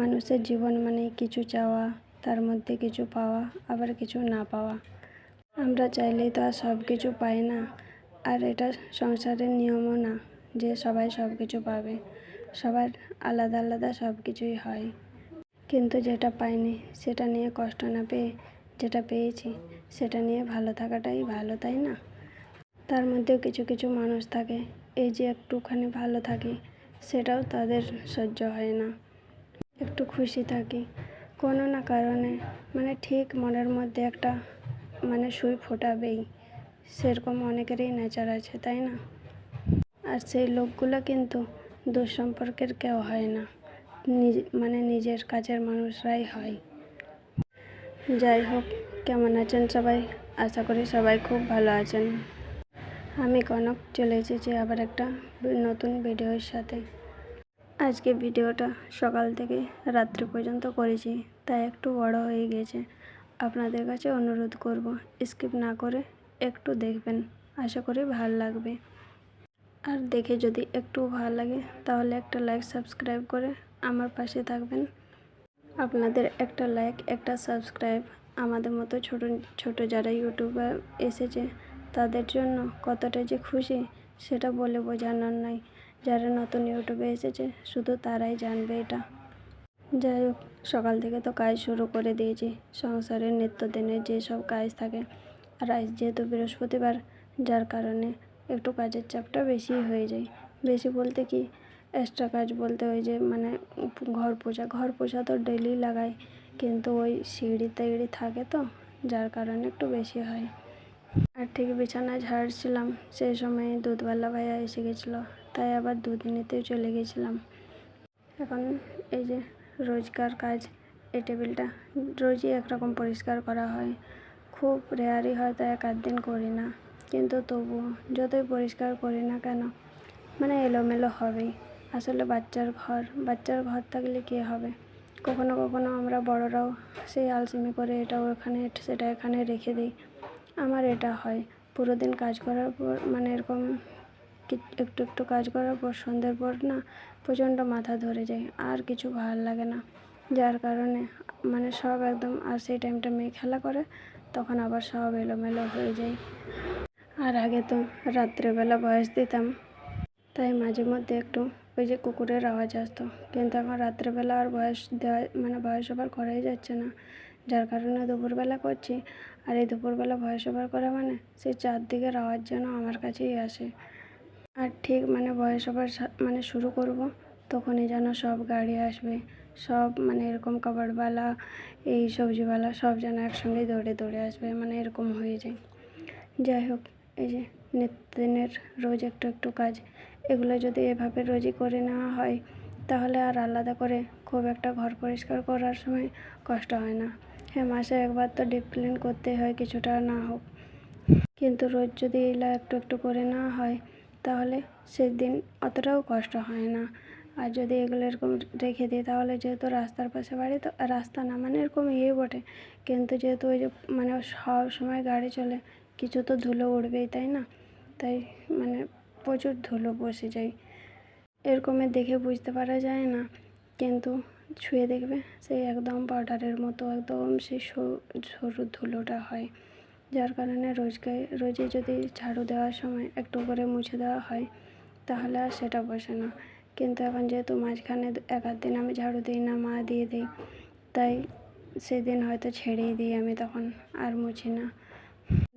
মানুষের জীবন মানে কিছু চাওয়া, তার মধ্যে কিছু পাওয়া, আবার কিছু না পাওয়া। আমরা চাইলেই তো আর সব কিছু পাই না, আর এটা সংসারের নিয়মও না যে সবাই সব কিছু পাবে। সবার আলাদা আলাদা সব কিছুই হয়, কিন্তু যেটা পাইনি সেটা নিয়ে কষ্ট না পেয়ে যেটা পেয়েছি সেটা নিয়ে ভালো থাকাটাই ভালো, তাই না? তার মধ্যেও কিছু কিছু মানুষ থাকে, এই যে একটুখানি ভালো থাকি সেটাও তাদের সহ্য হয় না। একটু খুশি থাকি কোনো না কারণে, মানে ঠিক মনের মধ্যে একটা সুই ফোটাবেই, সেরকম অনেকেরই নেচার আছে, তাই না? আর সেই লোকগুলো কিন্তু দুঃসম্পর্কের কেউ হয় না, নিজের কাছের মানুষরাই হয়। যাই হোক, কেমন আছেন সবাই? আশা করি সবাই খুব ভালো আছেন। আমি কনক চলে এসেছি আবার একটা নতুন ভিডিওর সাথে। আজকে ভিডিওটা সকাল থেকে রাত্রি পর্যন্ত করেছি, তাই একটু বড় হয়ে গেছে। আপনাদের কাছে অনুরোধ করব, স্কিপ না করে একটু দেখবেন, আশা করি ভালো লাগবে। আর দেখে যদি একটু ভালো লাগে তাহলে একটা লাইক সাবস্ক্রাইব করে আমার পাশে থাকবেন। আপনাদের একটা লাইক একটা সাবস্ক্রাইব আমাদের মতো ছোট ছোট যারা ইউটিউবার এসেছে তাদের জন্য কতটা যে খুশি সেটা বলে বোঝানোর নয়। যারা নতুন ইউটিউবে এসেছে শুধু তারাই জানবে এটা। যাই হোক, সকাল থেকে তো কাজ শুরু করে দিয়েছি, সংসারের নিত্যদিনের যেসব কাজ থাকে। আর আজ যেহেতু বৃহস্পতিবার, যার কারণে একটু কাজের চাপটা বেশি হয়ে যায়। বেশি বলতে কি, এক্সট্রা কাজ বলতে ওই যে ঘর পোছা তো ডেলি লাগাই, কিন্তু ওই সিঁড়ি টিড়ি থাকে তো, যার কারণে একটু বেশি হয়। আর ঠিক বিছানা ঝাড়ছিলাম সেই সময় দুধওয়ালা ভাইয়া এসে গেছিলো, তাই আবার দুধ নিতেও চলে গেছিলাম। এখন এই যে রোজকার কাজ, এই টেবিলটা রোজই একরকম পরিষ্কার করা হয়, খুব রেয়ারই হয়তো এক আধ দিন করি না, কিন্তু তবুও যতই পরিষ্কার করি না কেন এলোমেলো হবেই। আসলে বাচ্চার ঘর থাকলে কী হবে, কখনো কখনো আমরা বড়রাও সেই আলসেমি করে এটা ওখানে সেটা এখানে রেখে দিই। আমার এটা হয়, পুরো দিন কাজ করার পর এরকম একটু একটু কাজ করার পর সন্ধ্যের পর না প্রচণ্ড মাথা ধরে যায়, আর কিছু ভালো লাগে না, যার কারণে সব একদম। আর সেই টাইমটা মেয়ে খেলা করে, তখন আবার সব এলোমেলো হয়ে যায়। আর আগে তো রাত্রেবেলা ভয়েস দিতাম, তাই মাঝে মধ্যে একটু ওই যে কুকুরের আওয়াজ আসতো, কিন্তু এখন রাত্রেবেলা আর ভয়েস দেওয়া ভয়েস ওভার করাই যাচ্ছে না, যার কারণে দুপুরবেলা করছি। আর এই দুপুরবেলা ভয়েস ওভার করা সেই চারদিকের আওয়াজ যেন আমার কাছেই আসে। আর ঠিক ভয়েস ওভার শুরু করব, তখনই যেন সব গাড়ি আসবে, সব এরকম কাবাড়ওয়ালা, এই সবজিওয়ালা সব যেন একসঙ্গেই দৌড়ে দৌড়ে আসবে, এরকম হয়ে যায়। যাই হোক, এই যে নিত্যদিনের রোজ একটু একটু কাজ, এগুলো যদি এভাবে রোজই করে নেওয়া হয় তাহলে আর আলাদা করে খুব একটা ঘর পরিষ্কার করার সময় কষ্ট হয় না। হ্যাঁ, মাসে একবার তো ডিপ ক্লিন করতে হয়, কিছুটা না হোক, কিন্তু রোজ যদি এগুলো একটু একটু করে নেওয়া হয় তাহলে সেদিন অতটাও কষ্ট হয় না। আর যদি এগুলো এরকম রেখে দিই তাহলে, যেহেতু রাস্তার পাশে বাড়ি, তো রাস্তা না এরকম বটে, কিন্তু যেহেতু ওই যে সব সময় গাড়ি চলে, কিছু তো ধুলো উড়বেই, তাই না? তাই প্রচুর ধুলো বসে যায়, এরকমে দেখে বুঝতে পারা যায় না, কিন্তু ছুঁয়ে দেখবে সেই একদম পাউডারের মতো একদম সেই সরু ধুলোটা হয়, যার কারণে রোজই যদি ঝাড়ু দেওয়ার সময় একটু করে মুছে দেওয়া হয় তাহলে আর সেটা বসে না। কিন্তু এখন যেহেতু মাঝখানে এক আধ দিন আমি ঝাড়ু দিই না, মা দিয়ে দিই, তাই সেদিন হয়তো ছেড়েই দিই, আমি তখন আর মুছি না।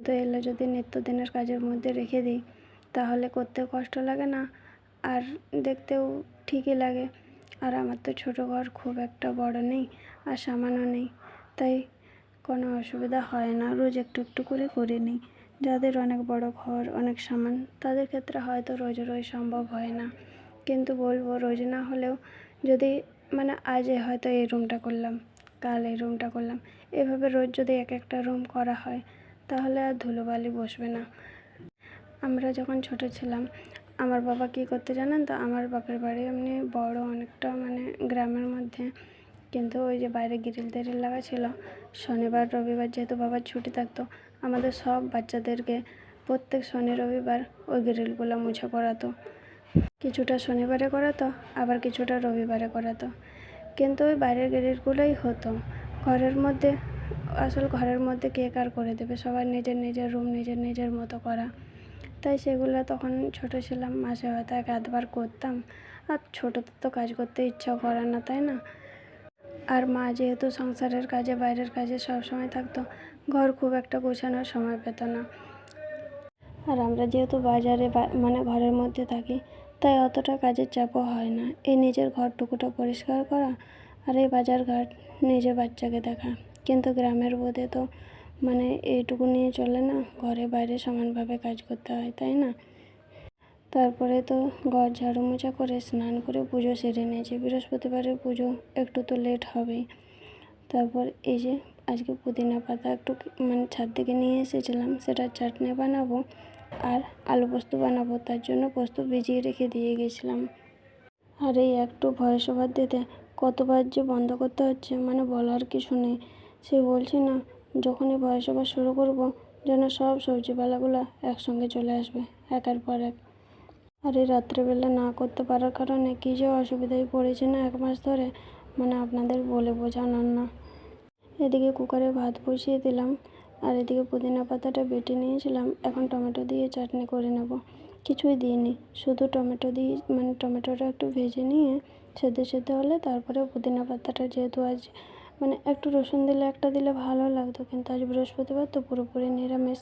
তো এগুলো যদি নিত্যদিনের কাজের মধ্যে রেখে দিই তাহলে করতেও কষ্ট লাগে না, আর দেখতেও ঠিকই লাগে। আর আমার তো ছোটো ঘর, খুব একটা বড় নেই আর সামান্য নেই, তাই কোনো অসুবিধা হয় না, রোজ একটু একটু করে নিই। যাদের অনেক বড় ঘর, অনেক সামান, তাদের ক্ষেত্রে হয়তো রোজ রোজ সম্ভব হয় না, কিন্তু বলবো রোজ না হলেও যদি আজ হয়তো এই রুমটা করলাম, কাল এই রুমটা করলাম, এভাবে রোজ যদি এক একটা রুম করা হয় তাহলে আর ধুলোবালি বসবে না। আমরা যখন ছোট ছিলাম, আমার বাবা কী করতে জানেন তো, আমার বাপের বাড়ি এমনি বড় অনেকটা, গ্রামের মধ্যে, কিন্তু ওই যে বাইরে গ্রিল টেরিল লাগা ছিল, শনিবার রবিবার যেহেতু বাবার ছুটি থাকতো, আমাদের সব বাচ্চাদেরকে প্রত্যেক শনি রবিবার ওই গ্রিলগুলো মুছে করাতো। কিছুটা শনিবারে করাতো, আবার কিছুটা রবিবারে করাতো। কিন্তু ওই বাইরের গ্যারেজগুলোই হতো। ঘরের মধ্যে কে কার করে দেবে, সবার নিজের নিজের রুম নিজের নিজের মতো করা। তাই সেগুলো তখন ছোট ছিলাম, মাসে হয়তো 1-2 বার করতাম। আর ছোটোতে তো কাজ করতে ইচ্ছাও করে না, তাই না? আর মা যেহেতু সংসারের কাজে বাইরের কাজে সবসময় থাকতো, ঘর খুব একটা গোছানোর সময় পেত না। আর আমরা যেহেতু বাজারে মানে ঘরের মধ্যে থাকি, তাই অতটা কাজের চাপও হয় না। এই নিজের ঘরটুকুটা পরিষ্কার করা আর এই বাজার ঘাট, নিজের বাচ্চাকে দেখা। কিন্তু গ্রামের বোধে তো মানে এইটুকু নিয়ে চলে না, ঘরে বাইরে সমানভাবে কাজ করতে হয়, তাই না? তারপরে তো ঘর ঝাড়ু মোছা করে স্নান করে পুজো সেরে নিয়েছি। বৃহস্পতিবারের পুজো একটু তো লেট হবেই। তারপর এই যে আজকে পুদিনা পাতা একটু মানে ছাদ থেকে নিয়ে এসেছিলাম, সেটা চাটনি বানাবো আর আলু পোস্ত বানাবো। তার জন্য পোস্ত ভিজিয়ে রেখে দিয়ে গেছিলাম। আর এই একটু ভয়েস ওভার দিতে কতবার যে বন্ধ করতে হচ্ছে, মানে বলার কিছু নেই। সে বলছি না, যখনই ভয়েস ওভার শুরু করবো যেন সব সবজিপালাগুলো একসঙ্গে চলে আসবে একের পর এক। আর এই রাত্রেবেলা না করতে পারার কারণে কী যে অসুবিধায় পড়েছি না 1 মাস ধরে, মানে আপনাদের বলে বোঝানোর না। এদিকে কুকারে ভাত বসিয়ে দিলাম আর এদিকে পুদিনা পাতাটা বেটে নিয়েছিলাম। এখন টমেটো দিয়ে চাটনি করে নেব। কিছুই দিইনি, শুধু টমেটো দিয়ে মানে টমেটোটা একটু ভেজে নিয়ে সেদ্ধ হলে তারপরে পুদিনা পাতাটা, যেহেতু আজ মানে একটু রসুন দিলে একটা দিলে ভালো লাগতো, কিন্তু আজ বৃহস্পতিবার তো পুরোপুরি নিরামিষ,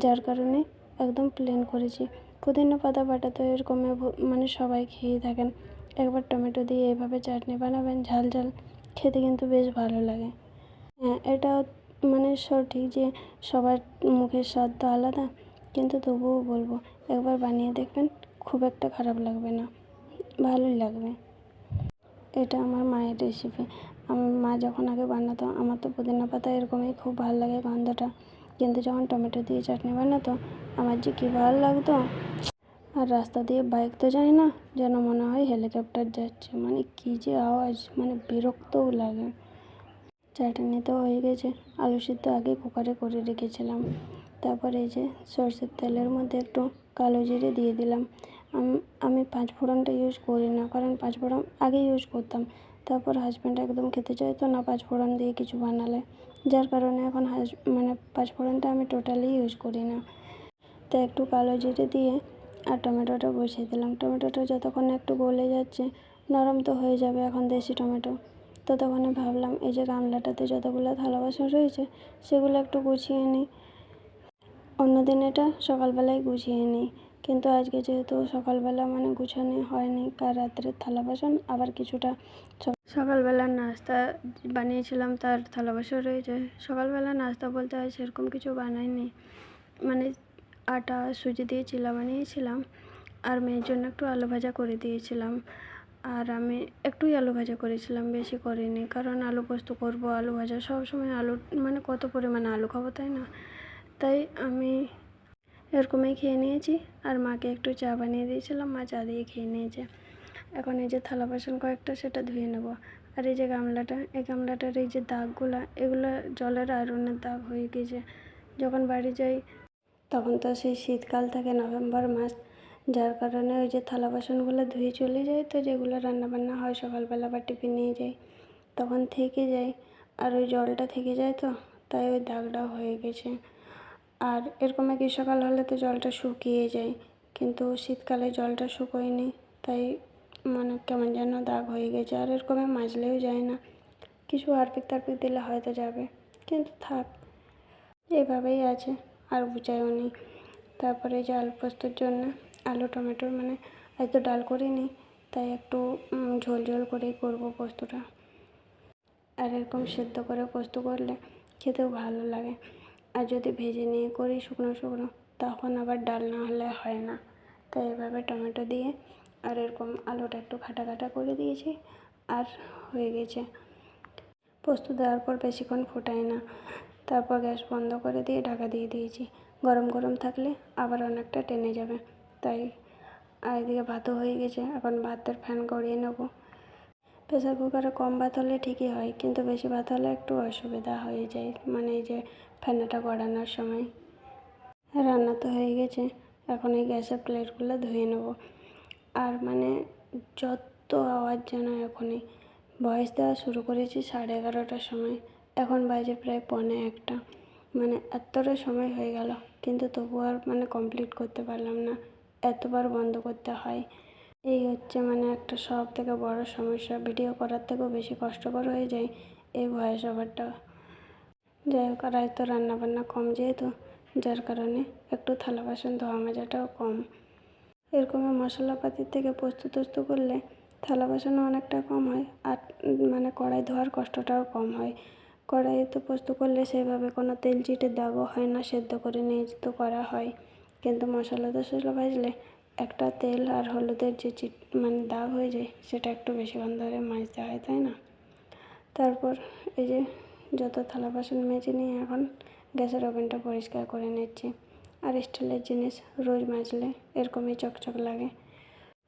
যার কারণে একদম প্লেন করেছি। পুদিনা পাতা বাটা তো এরকম মানে সবাই খেয়েই থাকেন। একবার টমেটো দিয়ে এভাবে চাটনি বানাবেন, ঝাল ঝাল, খেতে কিন্তু বেশ ভালো লাগে। হ্যাঁ, এটা মানে সঠিক যে সবার মুখের স্বাদ তো আলাদা, কিন্তু তবুও বলবো একবার বানিয়ে দেখবেন, খুব একটা খারাপ লাগবে না, ভালোই লাগবে। এটা আমার মায়ের রেসিপি। আমার মা যখন আগে বানাতো, আমার তো পুদিনা পাতা এরকমই খুব ভালো লাগে গন্ধটা, কিন্তু যখন টমেটো দিয়ে চাটনি বানাতো আমার যে কী ভালো লাগতো। আর রাস্তা দিয়ে বাইক তো যায় না, যেন মনে হয় হেলিকপ্টার যাচ্ছে, মানে কী যে আওয়াজ, মানে বিরক্তও লাগে। চাটনি তো হয়ে গেছে, আলু সিদ্ধ আগে কুকারে করে রেখেছিলাম। তারপরে এই যে সরষের তেলের মধ্যে একটু কালো জিরে দিয়ে দিলাম। আমি 5 ফোড়নটা ইউজ করি না, কারণ 5 ফোড়ন আগে ইউজ করতাম। তারপর হাজব্যান্ড একদম খেতে চাইতো না 5 ফোড়ন দিয়ে কিছু বানালে, যার কারণে এখন মানে 5 ফোড়নটা আমি টোটালি ইউজ করি না। তো একটু কালো জিরে দিয়ে আর টমেটোটা বসিয়ে দিলাম। টমেটোটা যতক্ষণ একটু গলে যাচ্ছে, নরম তো হয়ে যাবে এখন দেশি টমেটো, ততক্ষণে ভাবলাম এই যে গামলাটাতে যতগুলো থালা বাসন রয়েছে সেগুলো একটু গুছিয়ে নিই। অন্যদিন এটা সকালবেলায় গুছিয়ে নিই, কিন্তু আজকে যেহেতু সকালবেলা মানে গুছানো হয়নি, কাল রাত্রের থালা বাসন আবার কিছুটা সকালবেলার নাস্তা বানিয়েছিলাম তার থালা বাসন রয়েছে। সকালবেলা নাস্তা বলতে হয় সেরকম কিছু বানাইনি, মানে আটা সুজি দিয়ে চিলা বানিয়েছিলাম আর মেয়ের জন্য একটু আলু ভাজা করে দিয়েছিলাম। আর আমি একটুই আলু ভাজা করেছিলাম, বেশি করিনি, কারণ আলু পোস্ত করবো, আলু ভাজা সবসময় আলু মানে কত পরিমাণে আলু খাবো, তাই না? তাই আমি এরকমই খেয়ে নিয়েছি। আর মাকে একটু চা বানিয়ে দিয়েছিলাম, মা চা দিয়ে খেয়ে নিয়েছে। এখন এই যে থালা বাসন কয়েকটা সেটা ধুয়ে নেব। আর এই যে গামলাটা, এই গামলাটার এই যে দাগগুলো, এগুলো জলের আয়রনের দাগ হয়ে গেছে। যখন বাড়ি যাই তখন তো সেই শীতকাল থাকে, নভেম্বর মাস, যার কারণে ওই যে থালা বাসনগুলো ধুয়ে চলে যায়, তো যেগুলো রান্নাবান্না হয় সকালবেলা বা টিফিন নিয়ে যাই তখন থেকে যায়, আর ওই জলটা থেকে যায়, তো তাই ওই দাগটা হয়ে গেছে। আর এরকম গ্রীষ্মকাল হলে তো জলটা শুকিয়ে যায়, কিন্তু শীতকালে জলটা শুকোয়নি, তাই মানে কেমন যেন দাগ হয়ে গেছে। আর এরকমে মাজলেও যায় না, কিছু হারপিক তারপিক দিলে হয়তো যাবে, কিন্তু থাক, এভাবেই আছে, আর বুঝাইও নি। তারপরে যে আলু পোস্তর জন্য আলু টমেটোর মানে আজ তো ডাল করিনি, তাই একটু ঝোল ঝোল করেই করবো পোস্তটা। আর এরকম সেদ্ধ করে পোস্ত করলে খেতেও ভালো লাগে। আর যদি ভেজে নিয়ে করি শুকনো শুকনো, তখন আবার ডাল না হলে হয় না। তাই এভাবে টমেটো দিয়ে আর এরকম আলুটা একটু খাটা খাটা করে দিয়েছি, আর হয়ে গেছে। পোস্ত দেওয়ার পর বেশিক্ষণ ফোটাই না, তারপর গ্যাস বন্ধ করে দিয়ে ঢাকা দিয়ে দিয়েছি। গরম গরম থাকলে আবার অনেকটা টেনে যাবে, তাই। আর এদিকে ভাতও হয়ে গেছে, এখন ভাতের ফ্যান গড়িয়ে নেবো। প্রেসার কুকারে কম ভাত হলে ঠিকই হয়, কিন্তু বেশি ভাত হলে একটু অসুবিধা হয়ে যায়, মানে এই যে ফ্যানটা গড়ানোর সময়। রান্না তো হয়ে গেছে, এখন এই গ্যাসের প্লেটগুলো ধুয়ে নেব। আর মানে যত আওয়াজ যেন এখনই, ভয়েস দেওয়া শুরু করেছি 11:30টার সময়, এখন বাজে প্রায় 1:45। মানে এতটা সময় হয়ে গেল, কিন্তু তবু আর কমপ্লিট করতে পারলাম না, এতবার বন্ধ করতে হয়। এই হচ্ছে একটা সব থেকে বড় সমস্যা। ভিডিও করার থেকেও বেশি কষ্টকর হয়ে যায় এই ভয়েস ওভারটা। যাই হোক, আর আজ তো রান্নাবান্না কম যেহেতু, যার কারণে একটু থালা বাসন ধোয়া মাজাটাও কম। এরকমই মশলাপাতির থেকে পোস্ত করলে থালা বাসনও অনেকটা কম হয়, আর কড়াই ধোয়ার কষ্টটাও কম হয়। কড়াইতে পোস্ত করলে সেভাবে কোনো তেল চিটের দাগও হয় না, সেদ্ধ করে নিয়ে তো করা হয়। কিন্তু মশলা টশলা ভাজলে একটা তেল আর হলুদের যে দাগ হয়ে যায়, সেটা একটু বেশিক্ষণ ধরে মাজতে হয়, তাই না? তারপর এই যে যত থালা বাসন মেজে নিয়ে এখন গ্যাসের ওভেনটা পরিষ্কার করে নিচ্ছি। আর স্টিলের জিনিস রোজ মাজলে এরকমই চকচক লাগে।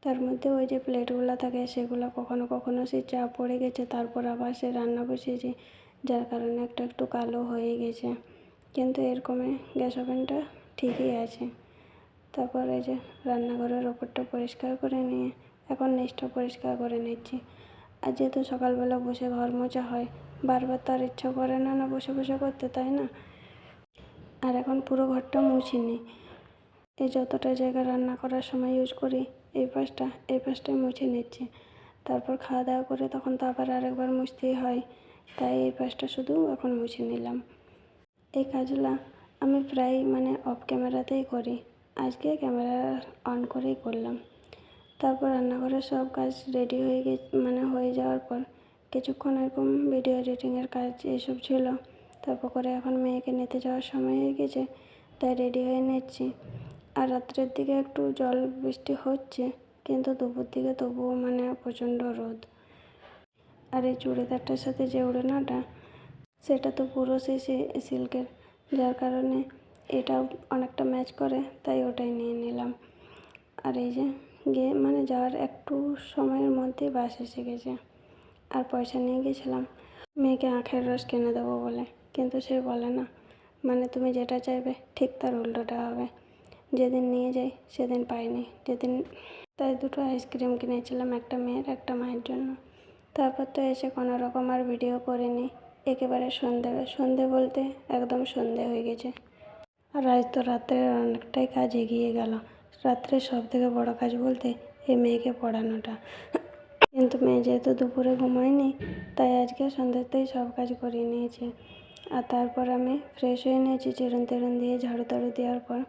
তার মধ্যে ওই যে প্লেটগুলো থাকে, সেগুলো কখনো কখনো সে চা পড়ে গেছে, তারপর আবার সে রান্না বসিয়েছি, যার কারণে একটু কালো হয়ে গেছে। কিন্তু এরকমই গ্যাস ওভেনটা ঠিকই আছে। তারপর এই যে রান্নাঘরের ওপরটা পরিষ্কার করে নিয়ে এখন নিচটা পরিষ্কার করে নিচ্ছি। আর যেহেতু সকালবেলা বসে ঘর মোছা হয়, বারবার তো আর ইচ্ছা করে না বসে বসে করতে, তাই না? আর এখন পুরো ঘরটা মুছিনি, এই যতটা জায়গা রান্না করার সময় ইউজ করি এই পাশটাই মুছে নিচ্ছি। তারপর খাওয়া দাওয়া করে তখন তো আবার আরেকবার মুছতেই হয়, তাই এই পাশটা শুধু এখন মুছে নিলাম। এই কাজগুলো আমি প্রায় অফ ক্যামেরাতেই করি, আজকে ক্যামেরা অন করেই করলাম। তারপর রান্নাঘরের সব কাজ রেডি হয়ে হয়ে যাওয়ার পর কিছুক্ষণ এরকম ভিডিও এডিটিংয়ের কাজ এসব ছিল। তারপর করে এখন মেয়েকে নিতে যাওয়ার সময় হয়ে গেছে, তাই রেডি হয়ে নিচ্ছি। আর রাত্রের দিকে একটু জল বৃষ্টি হচ্ছে, কিন্তু দুপুর দিকে তবুও প্রচণ্ড রোদ। আর এই চুড়িদারটার সাথে যে ওড়নাটা, সেটা তো পুরো সেই সিল্কের, যার কারণে এটাও অনেকটা ম্যাচ করে, তাই ওটাই নিয়ে নিলাম। আর এই যে গিয়ে যাওয়ার একটু সময়ের মধ্যেই বাস এসে গেছে। আর পয়সা নিয়ে গেছিলাম মেয়েকে আখের রস কিনে দেবো বলে, কিন্তু সে বলে না, তুমি যেটা চাইবে ঠিক তার উল্টোটা হবে। যেদিন নিয়ে যাই সেদিন পাইনি, তাই দুটো আইসক্রিম কিনেছিলাম, একটা মেয়ের একটা মায়ের জন্য। তারপর তো এসে কোনো রকম আর ভিডিও করিনি, একেবারে সন্ধে বলতে একদম সন্ধে হয়ে গেছে। আর আজ তো রাত্রের অনেকটাই কাজ এগিয়ে গেল। রাত্রের সব থেকে বড় কাজ বলতে এই মেয়েকে পড়ানোটা। কিন্তু মেয়ে যেহেতু দুপুরে ঘুমায়নি, তাই আজকে সন্ধ্যাতেই সব কাজ করিয়ে নিয়েছি। আর তারপর আমি ফ্রেশ হয়ে নিয়েছি, চিরুন টিরুন দিয়ে ঝাড়ু টাড়ু দেওয়ার পর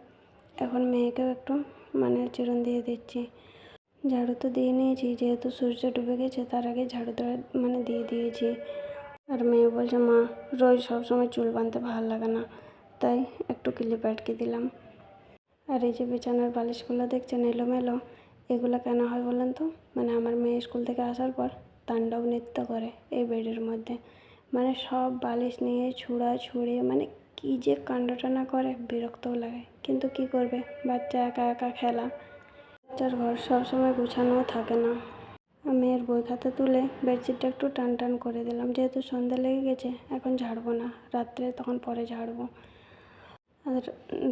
এখন মেয়েকেও একটু চিরুন দিয়ে দিচ্ছি। ঝাড়ু তো দিয়ে নিয়েছি, যেহেতু সূর্য ডুবে গেছে তার আগে ঝাড়ুটা দিয়ে দিয়েছি। আর মেয়ে বলছে, মা রোজ সবসময় চুল বাঁধতে ভালো লাগে না, তাই একটু ক্লিপ আটকে দিলাম। আর এই যে বিছানার বালিশগুলো দেখছেন এলোমেলো, এগুলো কেন হয় বলেন তো? আমার মেয়ে স্কুল থেকে আসার পর তাণ্ডব নৃত্য করে এই বেডের মধ্যে, সব বালিশ নিয়ে ছুঁড়ে কী যে কাণ্ডটা না করে, বিরক্তও লাগে। কিন্তু কি করবে, বাচ্চা একা একা খেলা, বাচ্চার ঘর সবসময় গুছানোও থাকে না। মেয়ের বই খাতা তুলে বেডশিটটা একটু টান টান করে দিলাম, যেহেতু সন্ধ্যা লেগে গেছে, এখন ঝাড়বো না, রাত্রে তখন পরে ঝাড়বো। আর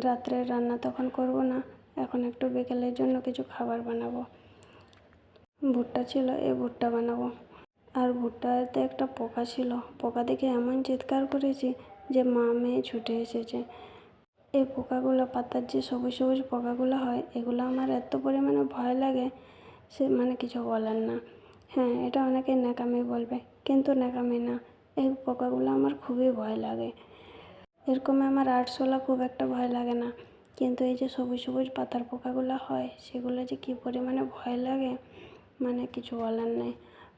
রাত্রে রান্না তখন করব না, এখন একটু বিকেলের জন্য কিছু খাবার বানাবো। ভুট্টা ছিল, এই ভুট্টা বানাবো। আর ভুট্টাতে একটা পোকা ছিল, পোকা দেখে এমন চিৎকার করেছি যে মা মেয়ে ছুটে এসেছে। এই পোকাগুলো, পাতার যে সবুজ সবুজ পোকাগুলো হয়, এগুলো আমার এত পরিমাণে ভয় লাগে, সে কিছু বলার না। হ্যাঁ, এটা অনেকে ন্যাকামি বলবে, কিন্তু ন্যাকামি না, এই পোকাগুলো আমার খুবই ভয় লাগে। এরকম আমার আরশোলা খুব একটা ভয় লাগে না, কিন্তু এই যে সবুজ সবুজ পাতার পোকাগুলো হয়, সেগুলো যে কী পরিমাণে ভয় লাগে, কিছু বলার নেই।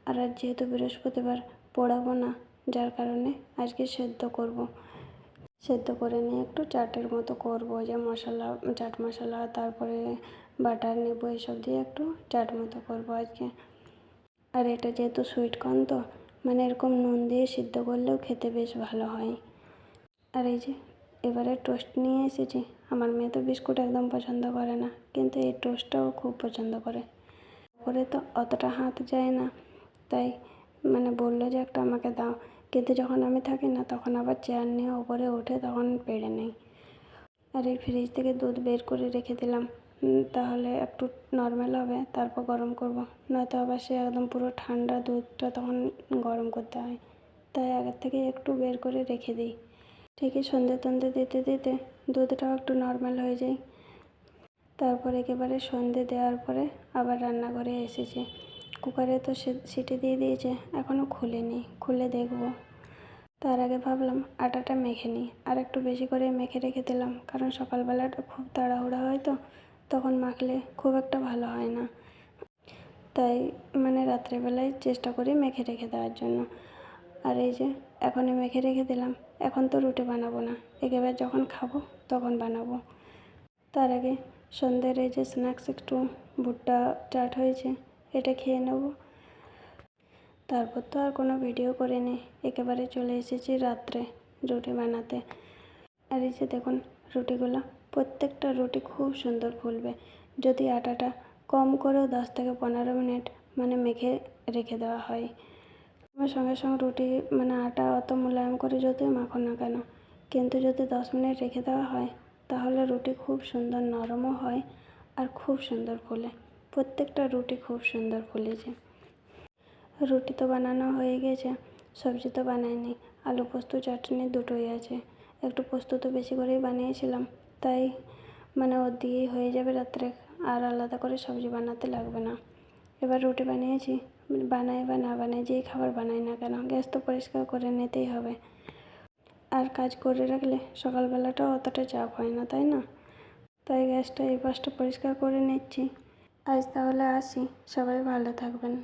আর আজ যেহেতু বৃহস্পতিবার পোড়াবো না, যার কারণে আজকে সেদ্ধ করব। সেদ্ধ করে নিয়ে একটু চাটের মতো করব, যে মশলা, চাট মশলা, তারপরে বাটার নেবো, এসব দিয়ে একটু চাট মতো করব আজকে। আর এটা যেহেতু সুইট কর্ন, তো এরকম নুন দিয়ে সিদ্ধ করলেও খেতে বেশ ভালো হয়। আর এই যে এবারে টোস্ট নিয়ে এসেছি। আমার মেয়ে তো বিস্কুট একদম পছন্দ করে না, কিন্তু এই টোস্টটাও খুব পছন্দ করে। ওপরে তো অতটা হাত যায় না, তাই বললো যে একটা আমাকে দাও, কিন্তু যখন আমি থাকি না, তখন আবার চেয়ার নিয়ে ওপরে উঠে তখন পেড়ে নেই। আর এই ফ্রিজ থেকে দুধ বের করে রেখে দিলাম, তাহলে একটু নর্মাল হবে, তারপর গরম করব। নয়তো আবার সে একদম পুরো ঠান্ডা দুধটা তখন গরম করতে হয়, তাই আগের থেকে একটু বের করে রেখে দিই। ঠিকই সন্ধে টন্ধে দিতে দিতে দুধটাও একটু নর্মাল হয়ে যায়। তারপর একেবারে সন্ধে দেওয়ার পরে আবার রান্নাঘরে এসেছি। কুকারে তো সিটি দিয়ে দিয়েছে, এখনও খুলিনি, খুলে দেখব। তার আগে ভাবলাম আটাটা মেখে নিই, আর একটু বেশি করে মেখে রেখে দিলাম, কারণ সকালবেলাটা খুব তাড়াহুড়া হয় তো, তখন মাখলে খুব একটা ভালো হয় না। তাই রাত্রেবেলায় চেষ্টা করি মেখে রেখে দেওয়ার জন্য। আর এই যে এখনই মেখে রেখে দিলাম, এখন তো রুটি বানাবো না, একেবারে যখন খাবো তখন বানাবো। তার আগে সন্ধ্যের এই যে স্ন্যাক্স একটু ভুট্টা চাট হয়েছে, এটা খেয়ে নেব। তারপর তো আর কোনো ভিডিও করিনি, একেবারে চলে এসেছি রাত্রে রুটি বানাতে। আর এই যে দেখুন রুটিগুলো, প্রত্যেকটা রুটি খুব সুন্দর ফুলবে যদি আটাটা কম করেও 10 থেকে 15 মিনিট মেখে রেখে দেওয়া হয়। আমার সঙ্গে সঙ্গে রুটি আটা অত মোলায়েম করে যতই মাখো না কেন, কিন্তু যদি 10 মিনিট রেখে দেওয়া হয় তাহলে রুটি খুব সুন্দর নরমও হয় আর খুব সুন্দর ফোলে। প্রত্যেকটা রুটি খুব সুন্দর ফুলেছে। রুটি তো বানানো হয়ে গেছে, সবজি তো বানাইনি, আলু পোস্ত চাটনি দুটোই আছে। একটু পোস্ত তো বেশি করেই বানিয়েছিলাম, তাই ওর দিয়েই হয়ে যাবে রাত্রে, আর আলাদা করে সবজি বানাতে লাগবে না। এবার রুটি বানিয়েছি, বানাই বা না বানাই, যেই খাবার বানাই না কেন গ্যাস তো পরিষ্কার করে নিতেই হবে। আর কাজ করে রাখলে সকালবেলাটাও অতটা চাপ হয় না, তাই না? তাই গ্যাসটা এই পাশটা পরিষ্কার করে নিচ্ছি। আজ তাহলে আসি, সবাই ভালো থাকবেন।